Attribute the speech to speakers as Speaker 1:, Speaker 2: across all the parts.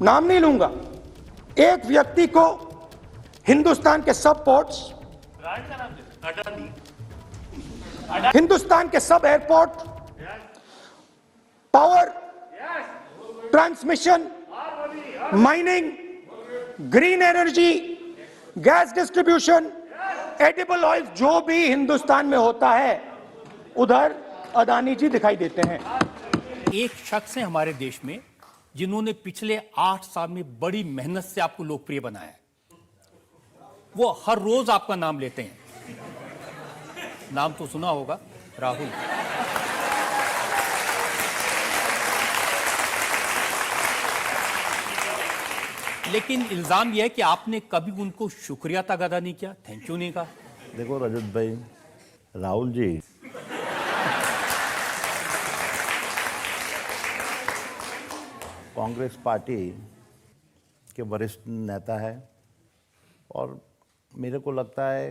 Speaker 1: नाम नहीं लूंगा, एक व्यक्ति को हिंदुस्तान के सब पोर्ट्स, हिंदुस्तान के सब airport, power, transmission, mining, green energy, gas distribution, edible oil, जो भी हिंदुस्तान में होता है उधर अदानी जी दिखाई देते हैं।
Speaker 2: एक शख्स है हमारे देश में जिन्होंने पिछले 8 साल में बड़ी मेहनत से आपको लोकप्रिय बनाया है। वो हर रोज आपका नाम लेते हैं। नाम तो सुना होगा, राहुल। लेकिन इल्जाम यह है कि आपने कभी उनको शुक्रिया तक अदा नहीं किया, थैंक यू नहीं कहा।
Speaker 3: देखो रजत भाई, राहुल जी कांग्रेस पार्टी के वरिष्ठ नेता है और मेरे को लगता है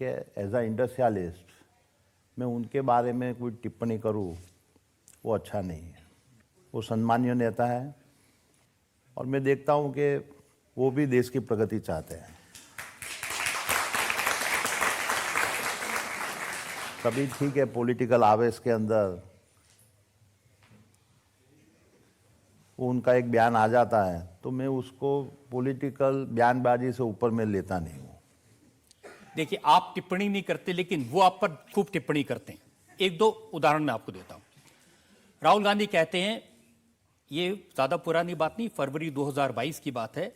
Speaker 3: कि एज अ इंडस्ट्रियलिस्ट मैं उनके बारे में कोई टिप्पणी करूं वो अच्छा नहीं है। वो सम्मानीय नेता है और मैं देखता हूं कि वो भी देश की प्रगति चाहते हैं। कभी ठीक है, पॉलिटिकल आवेश के अंदर उनका एक बयान आ जाता है तो मैं उसको पॉलिटिकल बयानबाजी से ऊपर में लेता नहीं हूं।
Speaker 2: देखिए, आप टिप्पणी नहीं करते लेकिन वो आप पर खूब टिप्पणी करते हैं। एक दो उदाहरण मैं आपको देता हूं। राहुल गांधी कहते हैं, ये ज्यादा पुरानी बात नहीं, फरवरी 2022 की बात है,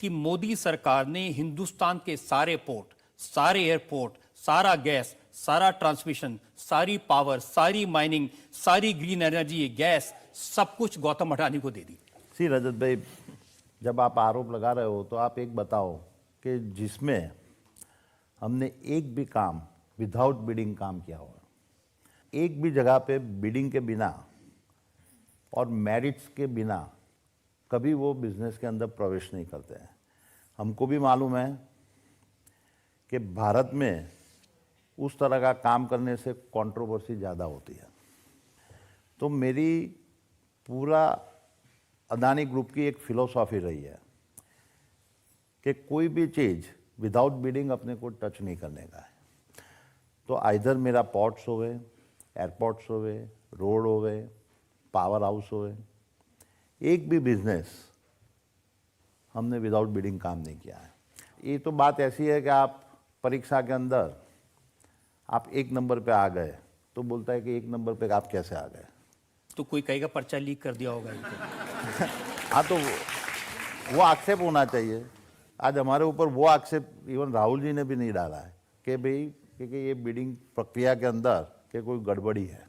Speaker 2: कि मोदी सरकार ने हिंदुस्तान के सारे पोर्ट, सारे एयरपोर्ट, सारा गैस, सारा ट्रांसमिशन, सारी पावर, सारी माइनिंग, सारी ग्रीन एनर्जी, गैस, सब कुछ गौतम अडानी को दे दी।
Speaker 3: सी रजत भाई, जब आप आरोप लगा रहे हो तो आप एक बताओ कि जिसमें हमने एक भी काम विदाउट बिडिंग काम किया हुआ, एक भी जगह पे बिडिंग के बिना और मेरिट्स के बिना कभी वो बिजनेस के अंदर प्रवेश नहीं करते हैं। हमको भी मालूम है कि भारत में उस तरह का काम करने से कंट्रोवर्सी ज़्यादा होती है। तो मेरी पूरा अदानी ग्रुप की एक फिलॉसफी रही है कि कोई भी चीज़ विदाउट बिडिंग अपने को टच नहीं करने का है। तो आइधर मेरा पोर्ट्स हो गए, एयरपोर्ट्स हो गए, रोड हो गए, पावर हाउस हो गए, एक भी बिजनेस हमने विदाउट बिडिंग काम नहीं किया है। ये तो बात ऐसी है कि आप परीक्षा के अंदर आप 1 नंबर पे आ गए तो बोलता है कि 1 नंबर पे आप कैसे आ गए,
Speaker 2: तो कोई कहेगा पर्चा लीक कर दिया होगा इनको।
Speaker 3: हाँ, तो वो आक्षेप होना चाहिए। आज हमारे ऊपर वो आक्षेप इवन राहुल जी ने भी नहीं डाला है कि भाई क्योंकि ये बिडिंग प्रक्रिया के अंदर के कोई गड़बड़ी है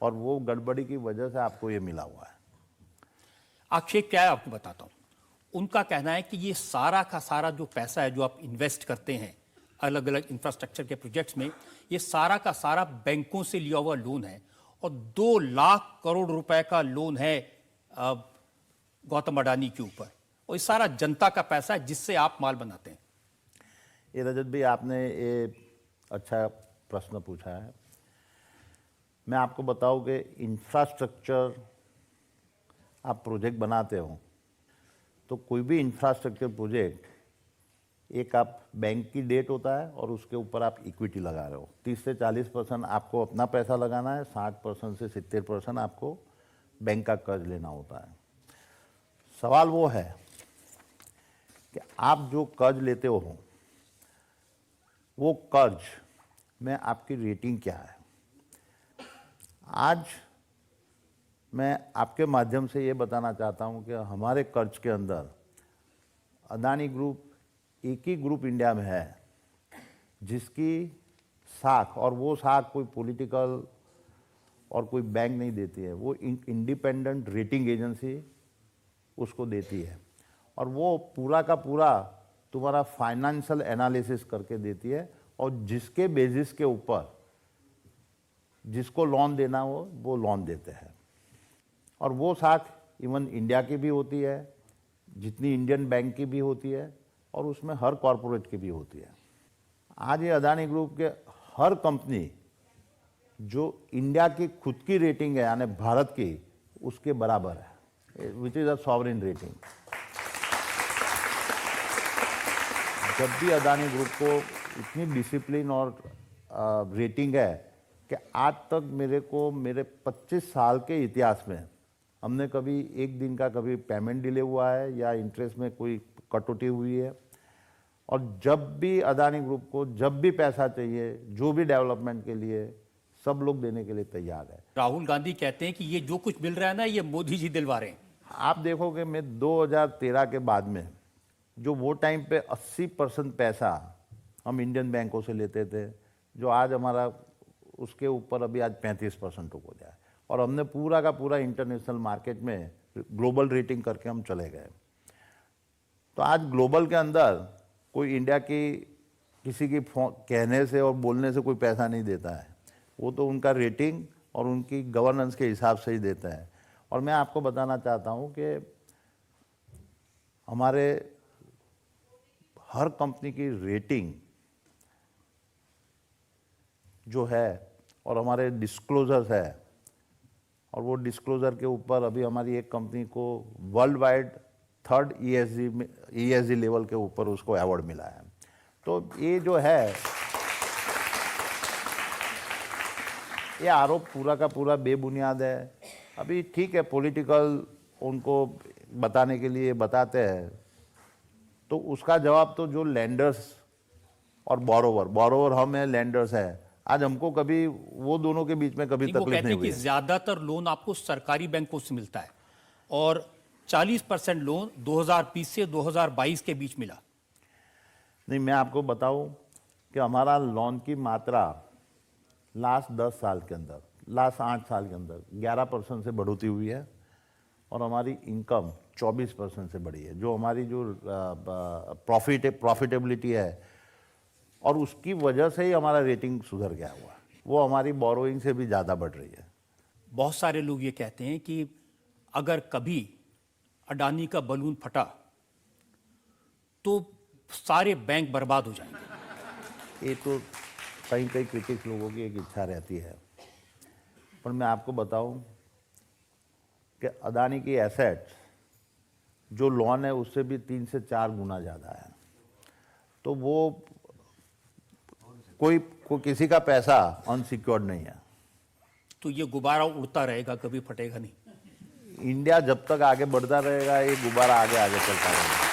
Speaker 3: और वो गड़बड़ी की वजह से आपको ये मिला हुआ है।
Speaker 2: आक्षेप क्या है आपको बताता हूं। उनका कहना है कि ये सारा का सारा जो पैसा है जो आप इन्वेस्ट करते हैं अलग अलग इंफ्रास्ट्रक्चर के प्रोजेक्ट्स में, ये सारा का सारा बैंकों से लिया हुआ लोन है और 2 लाख करोड़ रुपए का लोन है गौतम अडानी के ऊपर, और ये सारा जनता का पैसा है जिससे आप माल बनाते हैं।
Speaker 3: ये रजत भाई, आपने ये अच्छा प्रश्न पूछा है। मैं आपको बताऊं कि इंफ्रास्ट्रक्चर आप प्रोजेक्ट बनाते हो तो कोई भी इंफ्रास्ट्रक्चर प्रोजेक्ट एक आप बैंक की डेट होता है और उसके ऊपर आप इक्विटी लगा रहे हो। 30 से 40% आपको अपना पैसा लगाना है, 60% से 70% आपको बैंक का कर्ज लेना होता है। सवाल वो है कि आप जो कर्ज लेते हो वो कर्ज में आपकी रेटिंग क्या है। आज मैं आपके माध्यम से ये बताना चाहता हूँ कि हमारे कर्ज के अंदर अदानी ग्रुप एक ही ग्रुप इंडिया में है जिसकी साख, और वो साख कोई पॉलिटिकल और कोई बैंक नहीं देती है, वो इंडिपेंडेंट रेटिंग एजेंसी उसको देती है और वो पूरा का पूरा तुम्हारा फाइनेंशियल एनालिसिस करके देती है और जिसके बेसिस के ऊपर जिसको लोन देना हो वो लोन देते हैं। और वो साख इवन इंडिया की भी होती है, जितनी इंडियन बैंक की भी होती है और उसमें हर कॉरपोरेट की भी होती है। आज ये अदानी ग्रुप के हर कंपनी जो इंडिया की खुद की रेटिंग है यानी भारत की, उसके बराबर है। Which is a sovereign rating. जब भी अदानी ग्रुप को इतनी डिसिप्लिन और रेटिंग है कि आज तक मेरे को मेरे 25 साल के इतिहास में हमने कभी एक दिन का कभी पेमेंट डिले हुआ है या इंटरेस्ट में कोई कटौती हुई है। और जब भी अदानी ग्रुप को जब भी पैसा चाहिए जो भी डेवलपमेंट के लिए सब लोग देने के लिए तैयार है।
Speaker 2: राहुल गांधी कहते हैं कि ये जो कुछ मिल रहा है ना ये मोदी जी दिलवा रहे हैं।
Speaker 3: आप देखोगे मैं 2013 के बाद में जो वो टाइम पे 80% पैसा हम इंडियन बैंकों से लेते थे, जो आज हमारा उसके ऊपर अभी आज 35% हो गया है। और हमने पूरा का पूरा इंटरनेशनल मार्केट में ग्लोबल रेटिंग करके हम चले गए। तो आज ग्लोबल के अंदर कोई इंडिया की किसी की कहने से और बोलने से कोई पैसा नहीं देता है, वो तो उनका रेटिंग और उनकी गवर्नेंस के हिसाब से ही देता है। और मैं आपको बताना चाहता हूँ कि हमारे हर कंपनी की रेटिंग जो है और हमारे डिस्क्लोजर्स है, और वो डिस्क्लोजर के ऊपर अभी हमारी एक कंपनी को world wide 3rd ESG level के ऊपर उसको अवार्ड मिला है। तो ये जो है ये आरोप पूरा का पूरा बेबुनियाद है। अभी ठीक है पॉलिटिकल उनको बताने के लिए बताते हैं, तो उसका जवाब तो जो लैंडर्स और बोरोवर हम हैं, लैंडर्स है, आज हमको कभी वो दोनों के बीच में कभी
Speaker 2: वो
Speaker 3: तकलीफ
Speaker 2: कहते
Speaker 3: नहीं
Speaker 2: हैं
Speaker 3: हुई
Speaker 2: कि
Speaker 3: है।
Speaker 2: ज्यादातर लोन आपको सरकारी बैंकों से मिलता है और 40% लोन 2020 से 2022 के बीच मिला।
Speaker 3: नहीं, मैं आपको बताऊं कि हमारा लोन की मात्रा लास्ट 10 साल के अंदर, लास्ट 8 साल के अंदर 11% से बढ़ोतरी हुई है और हमारी इनकम 24% से बढ़ी है। जो हमारी जो प्रॉफिटेबिलिटी है और उसकी वजह से ही हमारा रेटिंग सुधर गया हुआ, वो हमारी बोरोइंग से भी ज़्यादा बढ़ रही है।
Speaker 2: बहुत सारे लोग ये कहते हैं कि अगर कभी अडानी का बलून फटा तो सारे बैंक बर्बाद हो जाएंगे।
Speaker 3: ये तो कहीं कहीं क्रिटिक्स लोगों की एक इच्छा रहती है, पर मैं आपको बताऊं कि अदानी की एसेट्स जो लोन है उससे भी 3 से 4 गुना ज़्यादा है। तो वो कोई किसी का पैसा अनसिक्योर्ड नहीं है।
Speaker 2: तो ये गुब्बारा उड़ता रहेगा, कभी फटेगा नहीं।
Speaker 3: इंडिया जब तक आगे बढ़ता रहेगा ये गुब्बारा आगे आगे चलता रहेगा।